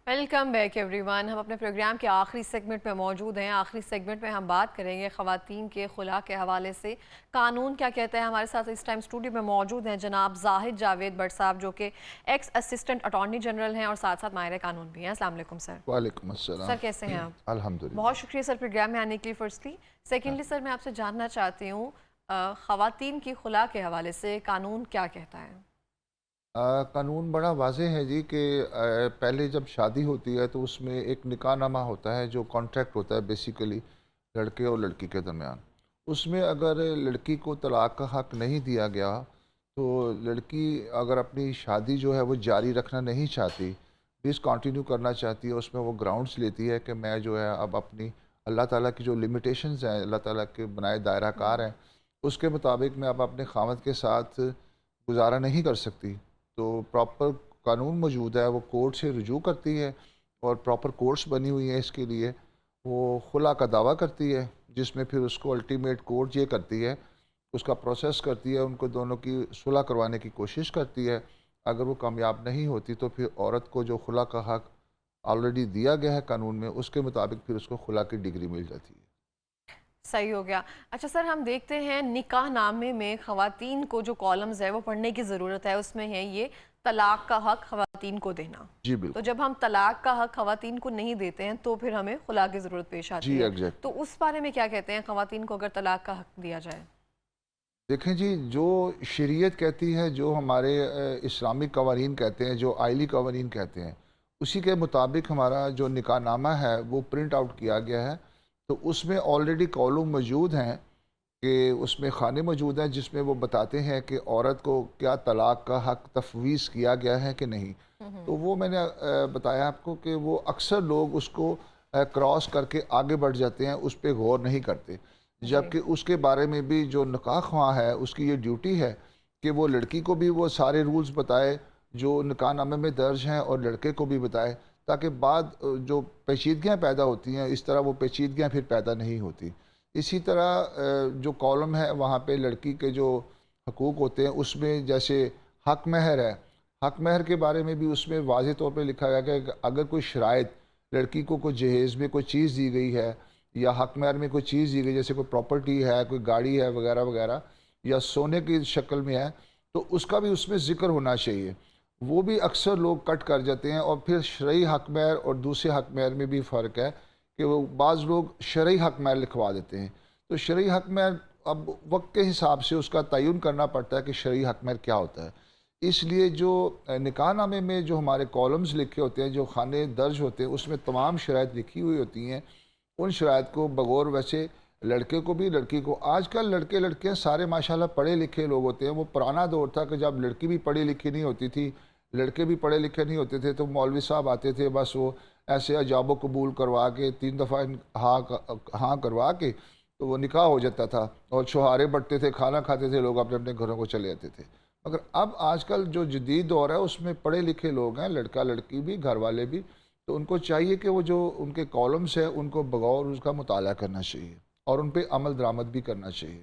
Welcome back every one. ہم اپنے programme کے آخری سیگمنٹ میں موجود ہیں. آخری سیگمنٹ میں ہم بات کریں گے خواتین کے خلا کے حوالے سے قانون کیا کہتا ہے. ہمارے ساتھ اس ٹائم اسٹوڈیو میں موجود ہیں جناب زاہد جاوید بٹ صاحب، جو کہ ایکس اسسٹنٹ اٹارنی جنرل ہیں اور ساتھ ساتھ ماہر قانون بھی ہیں. السلام علیکم سر. وعلیکم السلام. سر کیسے ہیں آپ؟ الحمدللہ. بہت شکریہ سر پروگرام میں آنے کے لیے فرسٹلی. سیکنڈلی سر میں آپ سے جاننا چاہتی ہوں خواتین کی خلا کے حوالے سے قانون کیا کہتا ہے؟ قانون بڑا واضح ہے جی کہ پہلے جب شادی ہوتی ہے تو اس میں ایک نکاح نامہ ہوتا ہے جو کانٹریکٹ ہوتا ہے بیسیکلی لڑکے اور لڑکی کے درمیان. اس میں اگر لڑکی کو طلاق کا حق نہیں دیا گیا تو لڑکی اگر اپنی شادی جو ہے وہ جاری رکھنا نہیں چاہتی، ڈس کنٹینیو کرنا چاہتی ہے، اس میں وہ گراؤنڈز لیتی ہے کہ میں جو ہے اب اپنی اللہ تعالیٰ کی جو لمیٹیشنز ہیں، اللہ تعالیٰ کے بنائے دائرہ کار ہیں، اس کے مطابق میں اب اپنے خاوند کے ساتھ گزارا نہیں کر سکتی، تو پراپر قانون موجود ہے، وہ کورٹ سے رجوع کرتی ہے اور پراپر کورٹس بنی ہوئی ہیں اس کے لیے. وہ خلا کا دعویٰ کرتی ہے جس میں پھر اس کو الٹیمیٹ کورٹ یہ کرتی ہے، اس کا پروسیس کرتی ہے، ان کو دونوں کی صلح کروانے کی کوشش کرتی ہے. اگر وہ کامیاب نہیں ہوتی تو پھر عورت کو جو خلا کا حق آلریڈی دیا گیا ہے قانون میں، اس کے مطابق پھر اس کو خلا کی ڈگری مل جاتی ہے. صحیح ہو گیا. اچھا سر، ہم دیکھتے ہیں نکاح نامے میں خواتین کو جو کالمز ہے وہ پڑھنے کی ضرورت ہے. اس میں ہے یہ طلاق کا حق خواتین کو دینا. جی تو بالکل. جب ہم طلاق کا حق خواتین کو نہیں دیتے ہیں تو پھر ہمیں خلا کی ضرورت پیش جی آتی ہے. ایگزیکٹ. تو اس بارے میں کیا کہتے ہیں خواتین کو اگر طلاق کا حق دیا جائے؟ دیکھیں جی، جو شریعت کہتی ہے، جو ہمارے اسلامک قوانین کہتے ہیں، جو آئلی قوانین کہتے ہیں، اسی کے مطابق ہمارا جو نکاح نامہ ہے وہ پرنٹ آؤٹ کیا گیا ہے. تو اس میں آلریڈی کالم موجود ہیں کہ اس میں خانے موجود ہیں جس میں وہ بتاتے ہیں کہ عورت کو کیا طلاق کا حق تفویض کیا گیا ہے کہ نہیں. تو وہ میں نے بتایا آپ کو کہ وہ اکثر لوگ اس کو کراس کر کے آگے بڑھ جاتے ہیں، اس پہ غور نہیں کرتے، جبکہ اس کے بارے میں بھی جو نکاح خواہ ہے اس کی یہ ڈیوٹی ہے کہ وہ لڑکی کو بھی وہ سارے رولز بتائے جو نکاح نامے میں درج ہیں اور لڑکے کو بھی بتائے، تاکہ بعد جو پیچیدگیاں پیدا ہوتی ہیں اس طرح وہ پیچیدگیاں پھر پیدا نہیں ہوتی. اسی طرح جو کالم ہے وہاں پہ لڑکی کے جو حقوق ہوتے ہیں اس میں جیسے حق مہر ہے، حق مہر کے بارے میں بھی اس میں واضح طور پہ لکھا گیا کہ اگر کوئی شرائط لڑکی کو کوئی جہیز میں کوئی چیز دی گئی ہے یا حق مہر میں کوئی چیز دی گئی، جیسے کوئی پراپرٹی ہے، کوئی گاڑی ہے وغیرہ وغیرہ، یا سونے کی شکل میں ہے، تو اس کا بھی اس میں ذکر ہونا چاہیے. وہ بھی اکثر لوگ کٹ کر جاتے ہیں. اور پھر شرعی حق مہر اور دوسرے حق مہر میں بھی فرق ہے کہ وہ بعض لوگ شرعی حق مہر لکھوا دیتے ہیں. تو شرعی حق مہر اب وقت کے حساب سے اس کا تعین کرنا پڑتا ہے کہ شرعی حق مہر کیا ہوتا ہے. اس لیے جو نکاح نامے میں جو ہمارے کالمز لکھے ہوتے ہیں، جو خانے درج ہوتے ہیں، اس میں تمام شرائط لکھی ہوئی ہوتی ہیں. ان شرائط کو بغور ویسے لڑکے کو بھی لڑکی کو، آج کل لڑکے لڑکیاں سارے ماشاءاللہ پڑھے لکھے لوگ ہوتے ہیں. وہ پرانا دور تھا کہ جب لڑکی بھی پڑھی لکھی نہیں ہوتی تھی، لڑکے بھی پڑھے لکھے نہیں ہوتے تھے، تو مولوی صاحب آتے تھے، بس وہ ایسے اجاب و قبول کروا کے 3 دفعہ ہاں کروا کے تو وہ نکاح ہو جاتا تھا، اور چھہارے بٹتے تھے، کھانا کھاتے تھے، لوگ اپنے اپنے گھروں کو چلے جاتے تھے. مگر اب آج کل جو جدید دور ہے اس میں پڑھے لکھے لوگ ہیں، لڑکا لڑکی بھی، گھر والے بھی، تو ان کو چاہیے کہ وہ جو ان کے کالمز ہیں ان کو بغور اس کا مطالعہ کرنا چاہیے اور ان پہ عمل درآمد بھی کرنا چاہیے.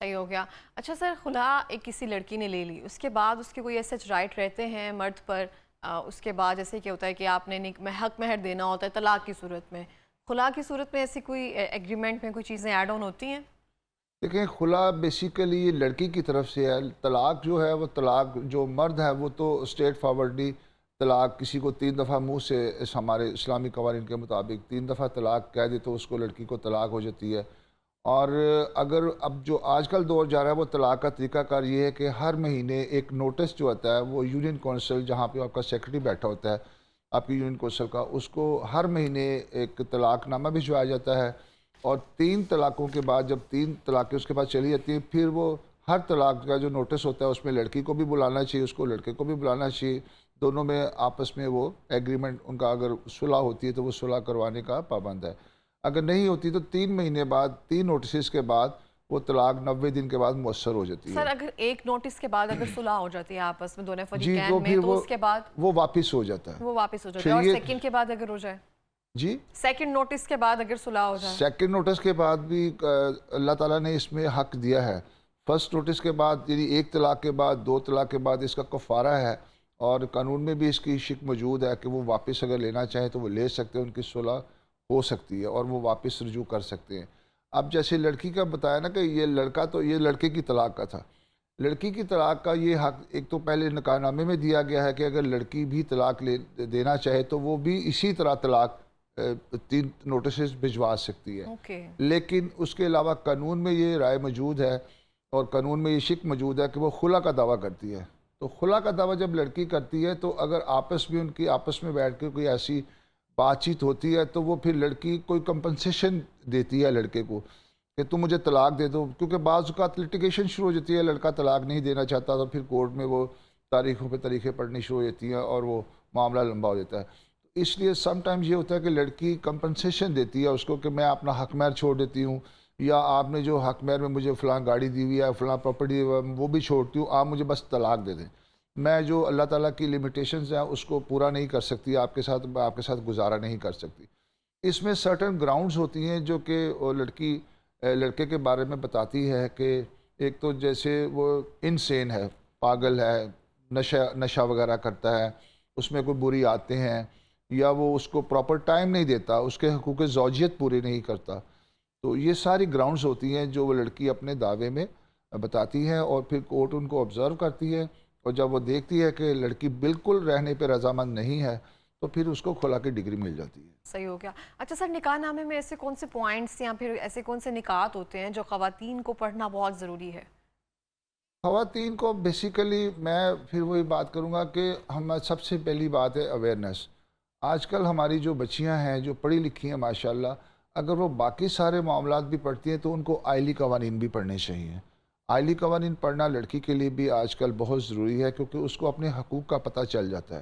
صحیح ہو گیا. اچھا سر، خلا ایک کسی لڑکی نے لے لی، اس کے بعد اس کے کوئی ایسے رائٹ رہتے ہیں مرد پر، اس کے بعد جیسے کہ ہوتا ہے کہ آپ نے حق مہر دینا ہوتا ہے طلاق کی صورت میں، خلا کی صورت میں ایسی کوئی ایگریمنٹ میں کوئی چیزیں ایڈ آن ہوتی ہیں؟ دیکھیں، خلا بیسیکلی لڑکی کی طرف سے ہے. طلاق جو ہے وہ طلاق جو مرد ہے وہ تو اسٹریٹ فارورڈلی طلاق کسی کو 3 دفعہ منہ سے ہمارے اسلامی قوانین کے مطابق 3 دفعہ طلاق کہہ دے تو اس کو لڑکی کو طلاق ہو جاتی ہے. اور اگر اب جو آج کل دور جا رہا ہے وہ طلاق کا طریقہ کار یہ ہے کہ ہر مہینے ایک نوٹس جو ہوتا ہے وہ یونین کونسل، جہاں پہ آپ کا سیکرٹری بیٹھا ہوتا ہے آپ کی یونین کونسل کا، اس کو ہر مہینے ایک طلاق نامہ بھجوایا جاتا ہے. اور 3 طلاقوں کے بعد جب 3 طلاقیں اس کے بعد چلی جاتی ہیں، پھر وہ ہر طلاق کا جو نوٹس ہوتا ہے اس میں لڑکی کو بھی بلانا چاہیے، اس کو لڑکے کو بھی بلانا چاہیے. دونوں میں آپس میں وہ ایگریمنٹ ان کا اگر صلح ہوتی ہے تو وہ صلح کروانے کا پابند ہے. اگر نہیں ہوتی تو 3 مہینے بعد 3 نوٹسز کے بعد وہ طلاق 90 دن کے بعد مؤثر ہو جاتی ہے. سر اگر ایک نوٹس کے بعد اگر صلح ہو جاتی ہے آپس میں دونوں جی فریقین میں، پھر تو اس کے بعد وہ واپس ہو جاتا ہے. وہ واپس ہو جاتا ہے. اور شریعت سیکنڈ کے بعد اگر ہو جائے، جی سیکنڈ نوٹس کے بعد اگر صلح ہو جائے، سیکنڈ نوٹس کے بعد بھی اللہ تعالیٰ نے اس میں حق دیا ہے. فرسٹ نوٹس کے بعد یعنی 1 طلاق کے بعد 2 طلاق کے بعد اس کا کفارہ ہے، اور قانون میں بھی اس کی شک موجود ہے کہ وہ واپس اگر لینا چاہیں تو وہ لے سکتے ہیں، ان کی صلح ہو سکتی ہے اور وہ واپس رجوع کر سکتے ہیں۔ اب جیسے لڑکی کا بتایا نا کہ یہ لڑکا تو یہ لڑکے کی طلاق کا تھا، لڑکی کی طلاق کا یہ حق ایک تو پہلے نکاح نامے میں دیا گیا ہے کہ اگر لڑکی بھی طلاق دینا چاہے تو وہ بھی اسی طرح طلاق 3 نوٹسز بھجوا سکتی ہے۔ اوکے، لیکن اس کے علاوہ قانون میں یہ رائے موجود ہے اور قانون میں یہ شک موجود ہے کہ وہ خلا کا دعویٰ کرتی ہے۔ تو خلا کا دعویٰ جب لڑکی کرتی ہے تو اگر ان کی آپس میں بیٹھ کے کوئی ایسی بات چیت ہوتی ہے تو وہ پھر لڑکی کوئی کمپنسیشن دیتی ہے لڑکے کو کہ تم مجھے طلاق دے دو، کیونکہ بعض اوقات لٹیگیشن شروع ہو جاتی ہے، لڑکا طلاق نہیں دینا چاہتا تو پھر کورٹ میں وہ تاریخوں پہ تاریخیں پڑھنی شروع ہو جاتی ہیں اور وہ معاملہ لمبا ہو جاتا ہے۔ اس لیے سم ٹائمز یہ ہوتا ہے کہ لڑکی کمپنسیشن دیتی ہے اس کو کہ میں اپنا حق مہر چھوڑ دیتی ہوں، یا آپ نے جو حق مہر میں مجھے فلاں گاڑی دی ہوئی ہے، فلاں پراپرٹی دی ہوئی ہے، وہ بھی چھوڑتی ہوں، آپ مجھے بس طلاق دے دیں، میں جو اللہ تعالیٰ کی لمیٹیشنز ہیں اس کو پورا نہیں کر سکتی، آپ کے ساتھ گزارا نہیں کر سکتی۔ اس میں سرٹن گراؤنڈز ہوتی ہیں جو کہ لڑکی لڑکے کے بارے میں بتاتی ہے کہ ایک تو جیسے وہ انسین ہے، پاگل ہے، نشہ وغیرہ کرتا ہے، اس میں کوئی بری عادتیں ہیں، یا وہ اس کو پراپر ٹائم نہیں دیتا، اس کے حقوق زوجیت پورے نہیں کرتا۔ تو یہ ساری گراؤنڈز ہوتی ہیں جو وہ لڑکی اپنے دعوے میں بتاتی ہے اور پھر کورٹ ان کو آبزرو کرتی ہے، اور جب وہ دیکھتی ہے کہ لڑکی بالکل رہنے پہ رضامند نہیں ہے تو پھر اس کو خلا کی ڈگری مل جاتی ہے۔ صحیح ہو گیا۔ اچھا سر، نکاح نامے میں ایسے کون سے پوائنٹس یا پھر ایسے کون سے نکات ہوتے ہیں جو خواتین کو پڑھنا بہت ضروری ہے؟ خواتین کو بیسیکلی میں پھر وہی بات کروں گا کہ ہم سب سے پہلی بات ہے اویئرنیس۔ آج کل ہماری جو بچیاں ہیں جو پڑھی لکھی ہیں ماشاءاللہ، اگر وہ باقی سارے معاملات بھی پڑھتی ہیں تو ان کو آئلی قوانین بھی پڑھنے چاہیے۔ آئلی قوانین پڑھنا لڑکی کے لیے بھی آج کل بہت ضروری ہے کیونکہ اس کو اپنے حقوق کا پتہ چل جاتا ہے۔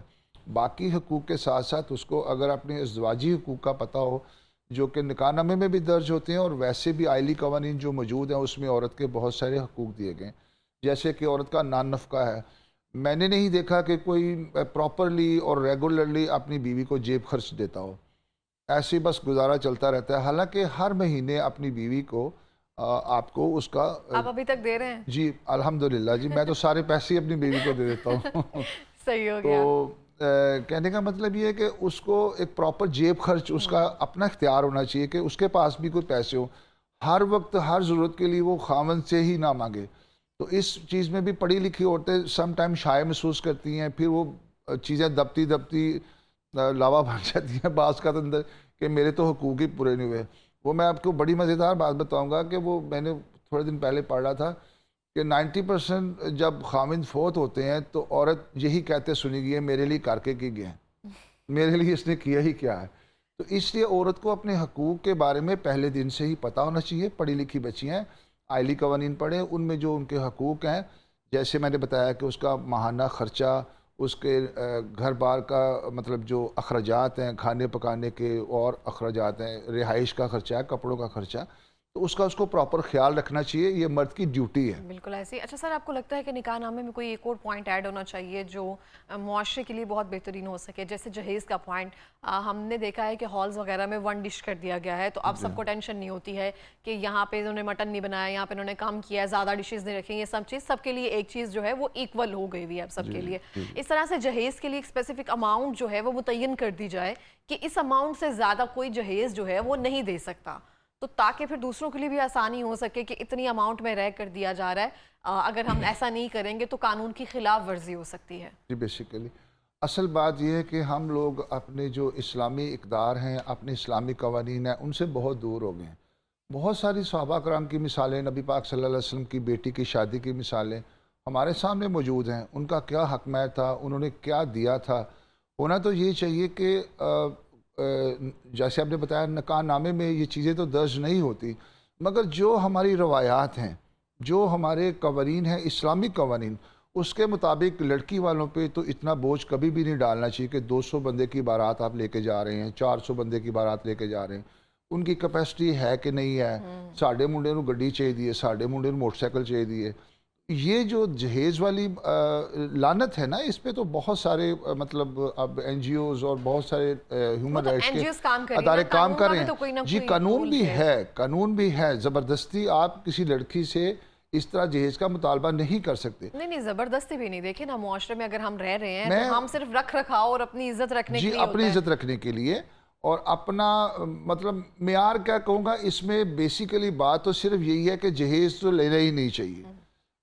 باقی حقوق کے ساتھ ساتھ اس کو اگر اپنے ازدواجی حقوق کا پتہ ہو جو کہ نکاح نامے میں بھی درج ہوتے ہیں، اور ویسے بھی آئلی قوانین جو موجود ہیں اس میں عورت کے بہت سارے حقوق دیے گئے ہیں، جیسے کہ عورت کا نان نفقہ ہے۔ میں نے نہیں دیکھا کہ کوئی پراپرلی اور ریگولرلی اپنی بیوی کو جیب خرچ دیتا ہو، ایسے بس گزارا چلتا رہتا ہے، حالانکہ ہر مہینے اپنی بیوی کو آپ کو اس کا آپ ابھی تک دے رہے ہیں؟ جی الحمدللہ جی، میں تو سارے پیسے ہی اپنی بیوی کو دے دیتا ہوں۔ صحیح ہو گیا۔ تو کہنے کا مطلب یہ ہے کہ اس کو ایک پراپر جیب خرچ اس کا اپنا اختیار ہونا چاہیے کہ اس کے پاس بھی کوئی پیسے ہو، ہر وقت ہر ضرورت کے لیے وہ خاوند سے ہی نہ مانگے۔ تو اس چیز میں بھی پڑھی لکھی عورتیں سم ٹائم شائع محسوس کرتی ہیں، پھر وہ چیزیں دبتی لاوا بن جاتی ہیں بعض کا اندر کہ میرے تو حقوق ہی پورے نہیں ہوئے۔ وہ میں آپ کو بڑی مزیدار بات بتاؤں گا کہ وہ میں نے تھوڑے دن پہلے پڑھ رہا تھا کہ 90% جب خاوند فوت ہوتے ہیں تو عورت یہی کہتے سنی گئی ہے میرے لیے کر کے کی گئے ہیں، میرے لیے اس نے کیا ہی کیا ہے۔ تو اس لیے عورت کو اپنے حقوق کے بارے میں پہلے دن سے ہی پتہ ہونا چاہیے۔ پڑھی لکھی بچیاں آئلی قوانین پڑھیں، ان میں جو ان کے حقوق ہیں، جیسے میں نے بتایا کہ اس کا ماہانہ خرچہ، اس کے گھر بار کا مطلب جو اخراجات ہیں، کھانے پکانے کے اور اخراجات ہیں، رہائش کا خرچہ ہے، کپڑوں کا خرچہ، تو اس کو پراپر خیال رکھنا چاہیے، یہ مرد کی ڈیوٹی ہے۔ بالکل ایسے ہی۔ اچھا سر، آپ کو لگتا ہے کہ نکاح نامے میں کوئی ایک اور پوائنٹ ایڈ ہونا چاہیے جو معاشرے کے لیے بہت بہترین ہو سکے؟ جیسے جہیز کا پوائنٹ ہم نے دیکھا ہے کہ ہالز وغیرہ میں 1 ڈش کر دیا گیا ہے، تو اب سب کو ٹینشن نہیں ہوتی ہے کہ یہاں پہ انہوں نے مٹن نہیں بنایا، یہاں پہ انہوں نے کم کیا ہے، زیادہ ڈشز نہیں رکھیں، یہ سب چیز سب کے لیے ایک چیز جو ہے وہ ایکول ہو گئی ہوئی ہے اب سب کے لیے۔ اس طرح سے جہیز کے لیے ایک اسپیسیفک اماؤنٹ جو ہے وہ متعین کر دی جائے کہ اس اماؤنٹ سے زیادہ کوئی جہیز جو ہے وہ نہیں دے سکتا، تو تاکہ پھر دوسروں کے لیے بھی آسانی ہو سکے کہ اتنی اماؤنٹ میں رہ کر دیا جا رہا ہے، اگر ہم ایسا نہیں کریں گے تو قانون کی خلاف ورزی ہو سکتی ہے۔ جی بیسیکلی اصل بات یہ ہے کہ ہم لوگ اپنے جو اسلامی اقدار ہیں، اپنے اسلامی قوانین ہیں، ان سے بہت دور ہو گئے ہیں۔ بہت ساری صحابہ کرام کی مثالیں، نبی پاک صلی اللہ علیہ وسلم کی بیٹی کی شادی کی مثالیں ہمارے سامنے موجود ہیں، ان کا کیا حق مہر تھا، انہوں نے کیا دیا تھا۔ ہونا تو یہ چاہیے کہ جیسے آپ نے بتایا نکاح نامے میں یہ چیزیں تو درج نہیں ہوتی، مگر جو ہماری روایات ہیں، جو ہمارے قوانین ہیں، اسلامی قوانین، اس کے مطابق لڑکی والوں پہ تو اتنا بوجھ کبھی بھی نہیں ڈالنا چاہیے کہ 200 بندے کی بارات آپ لے کے جا رہے ہیں، 400 بندے کی بارات لے کے جا رہے ہیں، ان کی کیپیسٹی ہے کہ نہیں ہے، ساڈے منڈے نو گڈی چاہیے، ساڈے منڈے نو موٹر سائیکل چاہیے۔ یہ جو جہیز والی لعنت ہے نا، اس پہ تو بہت سارے مطلب اب این جی اوز اور بہت سارے ہیومن رائٹس کے ادارے کام کر رہے ہیں۔ جی قانون بھی ہے، قانون بھی ہے، زبردستی آپ کسی لڑکی سے اس طرح جہیز کا مطالبہ نہیں کر سکتے. نہیں زبردستی بھی نہیں. دیکھیں نا معاشرے میں اگر ہم رہ رہے ہیں تو ہم صرف رکھ رکھاؤ اور اپنی عزت رکھنے کے لیے اپنی عزت رکھنے کے لیے اور اپنا مطلب معیار کیا کہوں گا اس میں بیسیکلی بات تو صرف یہی ہے کہ جہیز تو لینا ہی نہیں چاہیے.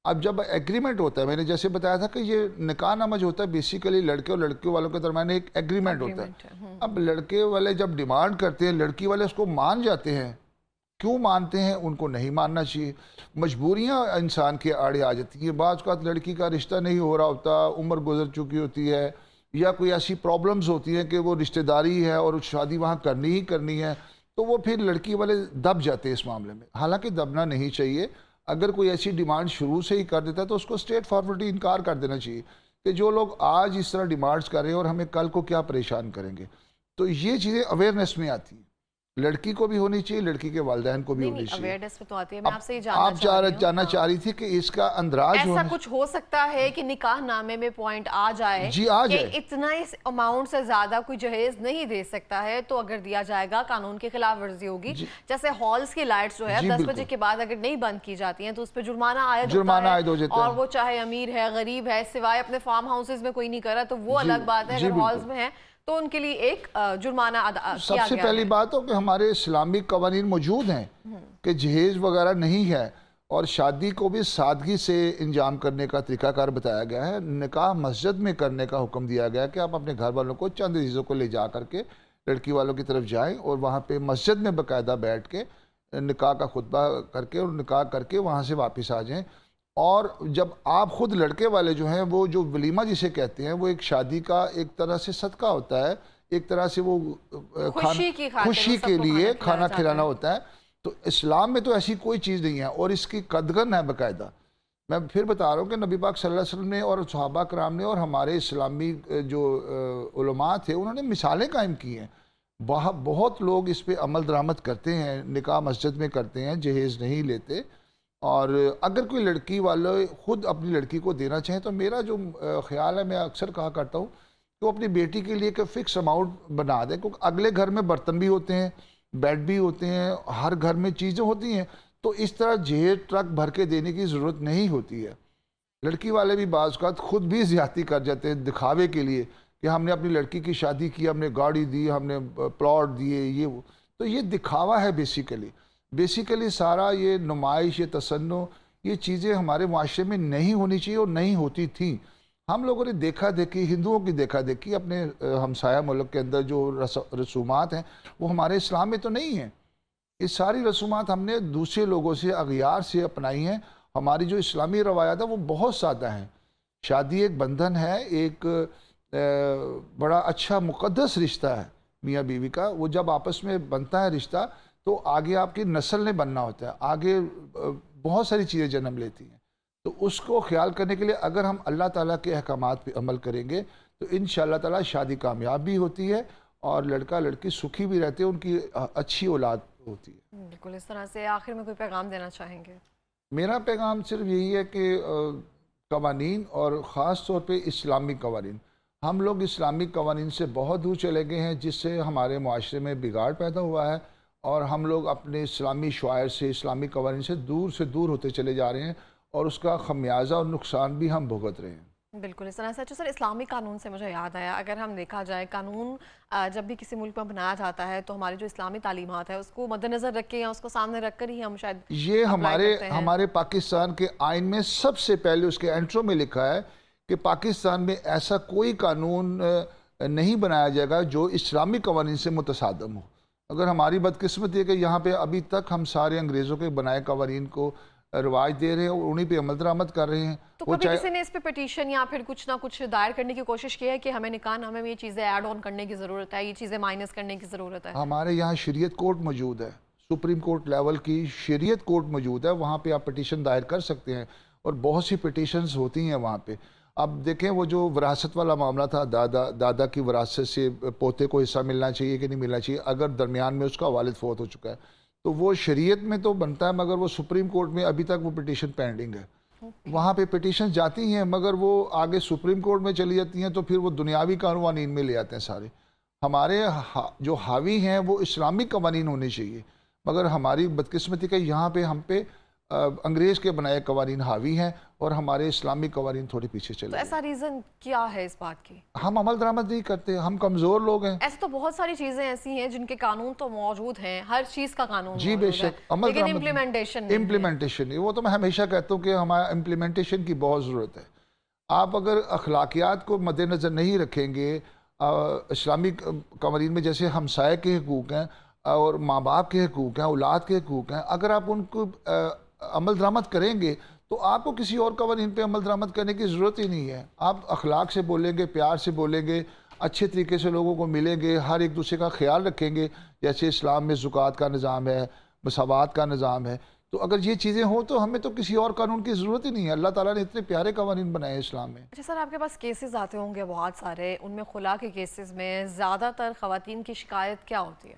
اب جب ایگریمنٹ ہوتا ہے میں نے جیسے بتایا تھا کہ یہ نکاح نامہ جو ہوتا ہے بیسیکلی لڑکے اور لڑکیوں والوں کے درمیان ایک ایگریمنٹ ہوتا ہے. اب لڑکے والے جب ڈیمانڈ کرتے ہیں لڑکی والے اس کو مان جاتے ہیں. کیوں مانتے ہیں؟ ان کو نہیں ماننا چاہیے. مجبوریاں انسان کے آڑے آ جاتی ہیں. بعض اوقات لڑکی کا رشتہ نہیں ہو رہا ہوتا, عمر گزر چکی ہوتی ہے یا کوئی ایسی پرابلمز ہوتی ہیں کہ وہ رشتہ داری ہے اور شادی وہاں کرنی ہی کرنی ہے, تو وہ پھر لڑکی والے دب جاتے ہیں اس معاملے میں. حالانکہ دبنا نہیں چاہیے. اگر کوئی ایسی ڈیمانڈ شروع سے ہی کر دیتا ہے تو اس کو اسٹریٹ فارورڈلی انکار کر دینا چاہیے کہ جو لوگ آج اس طرح ڈیمانڈز کر رہے ہیں اور ہمیں کل کو کیا پریشان کریں گے. تو یہ چیزیں اویئرنیس میں آتی ہیں. لڑکی کو بھی ہونی چاہیے, لڑکی کے والدین کو بھی ہونی چاہیے. اویئرنیس میں تو آتی ہے. میں آپ سے آپ جاننا چاہ رہی تھی کہ اس کا اندراج ایسا کچھ ہو سکتا ہے کہ نکاح نامے میں پوائنٹ آ جائے کہ اتنا اس اماؤنٹ سے زیادہ کوئی جہیز نہیں دے سکتا ہے, تو اگر دیا جائے گا قانون کی خلاف ورزی ہوگی. جیسے ہالز کی لائٹس جو ہے 10 بجے کے بعد اگر نہیں بند کی جاتی ہیں تو اس پہ جرمانہ عائد ہوتا ہے, اور وہ چاہے امیر ہے غریب ہے سوائے اپنے فارم ہاؤسز میں کوئی نہیں کر رہا تو وہ الگ بات ہے. اگر ہالز میں ہیں تو ان کے لیے ایک جرمانہ ادا کیا گیا ہے. سب سے پہلی بات ہو کہ ہمارے اسلامی قوانین موجود ہیں کہ جہیز وغیرہ نہیں ہے اور شادی کو بھی سادگی سے انجام کرنے کا طریقہ کار بتایا گیا ہے. نکاح مسجد میں کرنے کا حکم دیا گیا کہ آپ اپنے گھر والوں کو چند عزیزوں کو لے جا کر کے لڑکی والوں کی طرف جائیں اور وہاں پہ مسجد میں باقاعدہ بیٹھ کے نکاح کا خطبہ کر کے اور نکاح کر کے وہاں سے واپس آ جائیں. اور جب آپ خود لڑکے والے جو ہیں وہ جو ولیمہ جسے کہتے ہیں وہ ایک شادی کا ایک طرح سے صدقہ ہوتا ہے, ایک طرح سے وہ خوشی کے لیے کھانا کھلانا ہوتا ہے. تو اسلام میں تو ایسی کوئی چیز نہیں ہے اور اس کی قدغن ہے باقاعدہ. میں پھر بتا رہا ہوں کہ نبی پاک صلی اللہ علیہ وسلم نے اور صحابہ کرام نے اور ہمارے اسلامی جو علماء تھے انہوں نے مثالیں قائم کی ہیں. بہت لوگ اس پہ عمل درآمد کرتے ہیں, نکاح مسجد میں کرتے ہیں, جہیز نہیں لیتے. اور اگر کوئی لڑکی والے خود اپنی لڑکی کو دینا چاہیں تو میرا جو خیال ہے, میں اکثر کہا کرتا ہوں کہ وہ اپنی بیٹی کے لیے ایک فکس اماؤنٹ بنا دیں, کیونکہ اگلے گھر میں برتن بھی ہوتے ہیں, بیڈ بھی ہوتے ہیں, ہر گھر میں چیزیں ہوتی ہیں, تو اس طرح جہیز ٹرک بھر کے دینے کی ضرورت نہیں ہوتی ہے. لڑکی والے بھی بعض اوقات خود بھی زیادتی کر جاتے ہیں دکھاوے کے لیے کہ ہم نے اپنی لڑکی کی شادی کی, ہم نے گاڑی دی, ہم نے پلاٹ دیے, تو یہ دکھاوا ہے بیسیکلی سارا یہ نمائش, یہ تصنع, یہ چیزیں ہمارے معاشرے میں نہیں ہونی چاہیے اور نہیں ہوتی تھیں. ہم لوگوں نے دیکھا دیکھی, ہندوؤں کی دیکھا دیکھی اپنے ہمسایہ ملک کے اندر جو رسومات ہیں وہ ہمارے اسلام میں تو نہیں ہیں. یہ ساری رسومات ہم نے دوسرے لوگوں سے اغیار سے اپنائی ہیں. ہماری جو اسلامی روایات ہیں وہ بہت سادہ ہیں. شادی ایک بندھن ہے, ایک بڑا اچھا مقدس رشتہ ہے میاں بیوی کا. وہ جب آپس میں بنتا ہے رشتہ تو آگے آپ کی نسل نے بننا ہوتا ہے, آگے بہت ساری چیزیں جنم لیتی ہیں. تو اس کو خیال کرنے کے لیے اگر ہم اللہ تعالیٰ کے احکامات پہ عمل کریں گے تو انشاءاللہ تعالیٰ شادی کامیاب بھی ہوتی ہے اور لڑکا لڑکی سکھی بھی رہتے ہیں, ان کی اچھی اولاد ہوتی ہے. بالکل. اس طرح سے آخر میں کوئی پیغام دینا چاہیں گے؟ میرا پیغام صرف یہی ہے کہ قوانین اور خاص طور پہ اسلامی قوانین, ہم لوگ اسلامی قوانین سے بہت دور چلے گئے ہیں جس سے ہمارے معاشرے میں بگاڑ پیدا ہوا ہے اور ہم لوگ اپنے اسلامی شعائر سے, اسلامی قوانین سے دور ہوتے چلے جا رہے ہیں اور اس کا خمیازہ اور نقصان بھی ہم بھگت رہے ہیں. بالکل اس طرح سے. اچھا سر, اسلامی قانون سے مجھے یاد آیا, اگر ہم دیکھا جائے قانون جب بھی کسی ملک میں بنایا جاتا ہے تو ہماری جو اسلامی تعلیمات ہے اس کو مد نظر رکھ کے یا اس کو سامنے رکھ کر ہی ہم شاید یہ ہمارے پاکستان کے آئین میں سب سے پہلے اس کے انٹرو میں لکھا ہے کہ پاکستان میں ایسا کوئی قانون نہیں بنایا جائے گا جو اسلامی قوانین سے متصادم ہو. اگر ہماری بدقسمتی ہے کہ یہاں پہ ابھی تک ہم سارے انگریزوں کے بنائے قوانین کو رواج دے رہے ہیں اور انہی پہ عمل درآمد کر رہے ہیں. تو کبھی کسی نے اس پہ پیٹیشن یا پھر کچھ نہ کچھ دائر کرنے کی کوشش کی ہے کہ ہمیں نکاح نامے میں یہ چیزیں ایڈ آن کرنے کی ضرورت ہے, یہ چیزیں مائنس کرنے کی ضرورت ہے؟ ہمارے یہاں شریعت کورٹ موجود ہے, سپریم کورٹ لیول کی شریعت کورٹ موجود ہے, وہاں پہ آپ پٹیشن دائر کر سکتے ہیں اور بہت سی پٹیشنز ہوتی ہیں وہاں پہ. اب دیکھیں وہ جو وراثت والا معاملہ تھا, دادا کی وراثت سے پوتے کو حصہ ملنا چاہیے کہ نہیں ملنا چاہیے, اگر درمیان میں اس کا والد فوت ہو چکا ہے تو وہ شریعت میں تو بنتا ہے مگر وہ سپریم کورٹ میں ابھی تک وہ پٹیشن پینڈنگ ہے. وہاں پہ پٹیشن جاتی ہیں مگر وہ آگے سپریم کورٹ میں چلی جاتی ہیں تو پھر وہ دنیاوی قوانین میں لے آتے ہیں سارے. ہمارے جو حاوی ہیں وہ اسلامی قوانین ہونے چاہیے, مگر ہماری بدقسمتی کہ یہاں پہ ہم پہ انگریز کے بنائے قوانین حاوی ہیں اور ہمارے اسلامی قوانین تھوڑے پیچھے چلے تو گئے۔ ایسا ریزن کیا ہے اس بات کی؟ ہم عمل درآمد نہیں کرتے، ہم کمزور لوگ ہیں۔ ایسے تو بہت ساری چیزیں ایسی ہیں جن کے قانون تو موجود ہیں، ہر چیز کا قانون جی بے موجود ہے، شک، عمل لیکن درآمد امپلیمنٹیشن نہیں ہے۔ امپلیمنٹیشن، وہ تو میں ہمیشہ کہتا ہوں کہ ہمارا امپلیمنٹیشن کی بہت ضرورت ہے۔ آپ اگر اخلاقیات کو مد نظر نہیں رکھیں گے، اسلامی قوانین میں جیسے ہمسائے کے حقوق ہیں اور ماں باپ کے حقوق ہیں، اولاد کے حقوق ہیں، اگر آپ ان کو عمل درآمد کریں گے تو آپ کو کسی اور قوانین پہ عمل درآمد کرنے کی ضرورت ہی نہیں ہے۔ آپ اخلاق سے بولیں گے، پیار سے بولیں گے، اچھے طریقے سے لوگوں کو ملیں گے، ہر ایک دوسرے کا خیال رکھیں گے، جیسے اسلام میں زکوٰۃ کا نظام ہے، مساوات کا نظام ہے۔ تو اگر یہ چیزیں ہوں تو ہمیں تو کسی اور قانون کی ضرورت ہی نہیں ہے۔ اللہ تعالیٰ نے اتنے پیارے قوانین بنائے ہیں اسلام میں۔ اچھا سر، آپ کے پاس کیسز آتے ہوں گے بہت سارے، ان میں خلا کے کیسز میں زیادہ تر خواتین کی شکایت کیا ہوتی ہے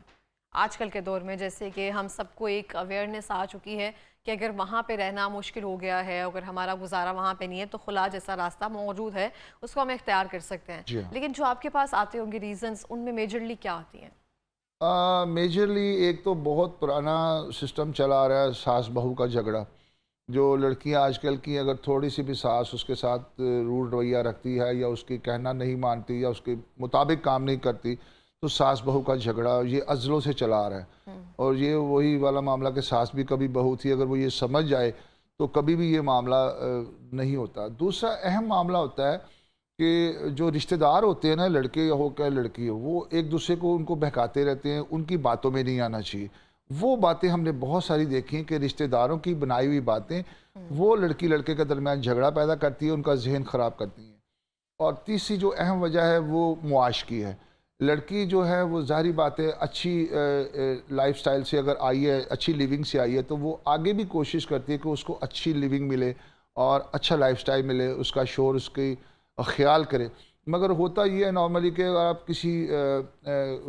آج کل کے دور میں؟ جیسے کہ ہم سب کو ایک اویئرنیس آ چکی ہے کہ اگر وہاں پہ رہنا مشکل ہو گیا ہے، اگر ہمارا گزارا وہاں پہ نہیں ہے تو خلا جیسا راستہ موجود ہے، اس کو ہم اختیار کر سکتے ہیں۔ جی ہاں۔ لیکن جو آپ کے پاس آتے ہوں گے ریزنز، ان میں میجرلی کیا آتی ہیں؟ میجرلی ایک تو بہت پرانا سسٹم چلا آ رہا ہے، ساس بہو کا جھگڑا۔ جو لڑکیاں آج کل کی اگر تھوڑی سی بھی ساس اس کے ساتھ روڈ رویہ رکھتی ہے یا اس کی کہنا نہیں مانتی یا اس کے مطابق کام نہیں کرتی تو ساس بہو کا جھگڑا یہ ازلوں سے چلا آ رہا ہے۔ اور یہ وہی والا معاملہ کہ ساس بھی کبھی بہو تھی، اگر وہ یہ سمجھ جائے تو کبھی بھی یہ معاملہ نہیں ہوتا۔ دوسرا اہم معاملہ ہوتا ہے کہ جو رشتہ دار ہوتے ہیں نا، لڑکے ہو کہ لڑکی ہو، وہ ایک دوسرے کو ان کو بہکاتے رہتے ہیں، ان کی باتوں میں نہیں آنا چاہیے۔ وہ باتیں ہم نے بہت ساری دیکھی ہیں کہ رشتہ داروں کی بنائی ہوئی باتیں وہ لڑکی لڑکے کے درمیان جھگڑا پیدا کرتی ہے، ان کا ذہن خراب کرتی ہیں۔ اور تیسری جو اہم وجہ ہے وہ معاش کی ہے۔ لڑکی جو ہے وہ ظاہری بات ہے اچھی لائف سٹائل سے اگر آئی ہے، اچھی لیونگ سے آئی ہے تو وہ آگے بھی کوشش کرتی ہے کہ اس کو اچھی لیونگ ملے اور اچھا لائف سٹائل ملے، اس کا شوہر اس کی خیال کرے۔ مگر ہوتا یہ ہے نارملی کہ اگر آپ کسی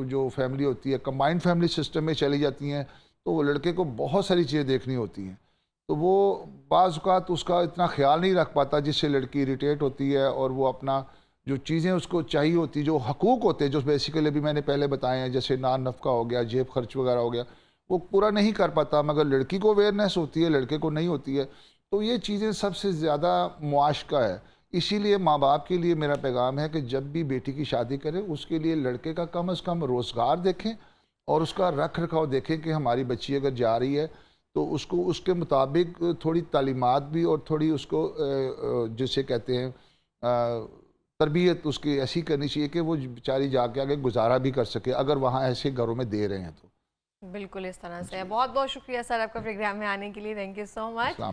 جو فیملی ہوتی ہے کمبائنڈ فیملی سسٹم میں چلی جاتی ہیں تو وہ لڑکے کو بہت ساری چیزیں دیکھنی ہوتی ہیں، تو وہ بعض اوقات اس کا اتنا خیال نہیں رکھ پاتا، جس سے لڑکی اریٹیٹ ہوتی ہے اور وہ اپنا جو چیزیں اس کو چاہیے ہوتی، جو حقوق ہوتے ہیں جو بیسیکلی بھی میں نے پہلے بتائے ہیں، جیسے نان نفقہ ہو گیا، جیب خرچ وغیرہ ہو گیا، وہ پورا نہیں کر پاتا۔ مگر لڑکی کو اویئرنیس ہوتی ہے، لڑکے کو نہیں ہوتی ہے۔ تو یہ چیزیں سب سے زیادہ معاش کا ہے۔ اسی لیے ماں باپ کے لیے میرا پیغام ہے کہ جب بھی بیٹی کی شادی کریں اس کے لیے لڑکے کا کم از کم روزگار دیکھیں اور اس کا رکھ رکھاؤ دیکھیں کہ ہماری بچی اگر جا رہی ہے تو اس کو اس کے مطابق تھوڑی تعلیمات بھی اور تھوڑی اس کو جسے کہتے ہیں تربیت اس کی ایسی کرنی چاہیے کہ وہ بیچاری جا کے آگے گزارا بھی کر سکے، اگر وہاں ایسے گھروں میں دے رہے ہیں تو۔ بالکل اس طرح سے۔ بہت بہت شکریہ سر آپ کا پروگرام میں آنے کے لیے، تھینک یو سو مچ۔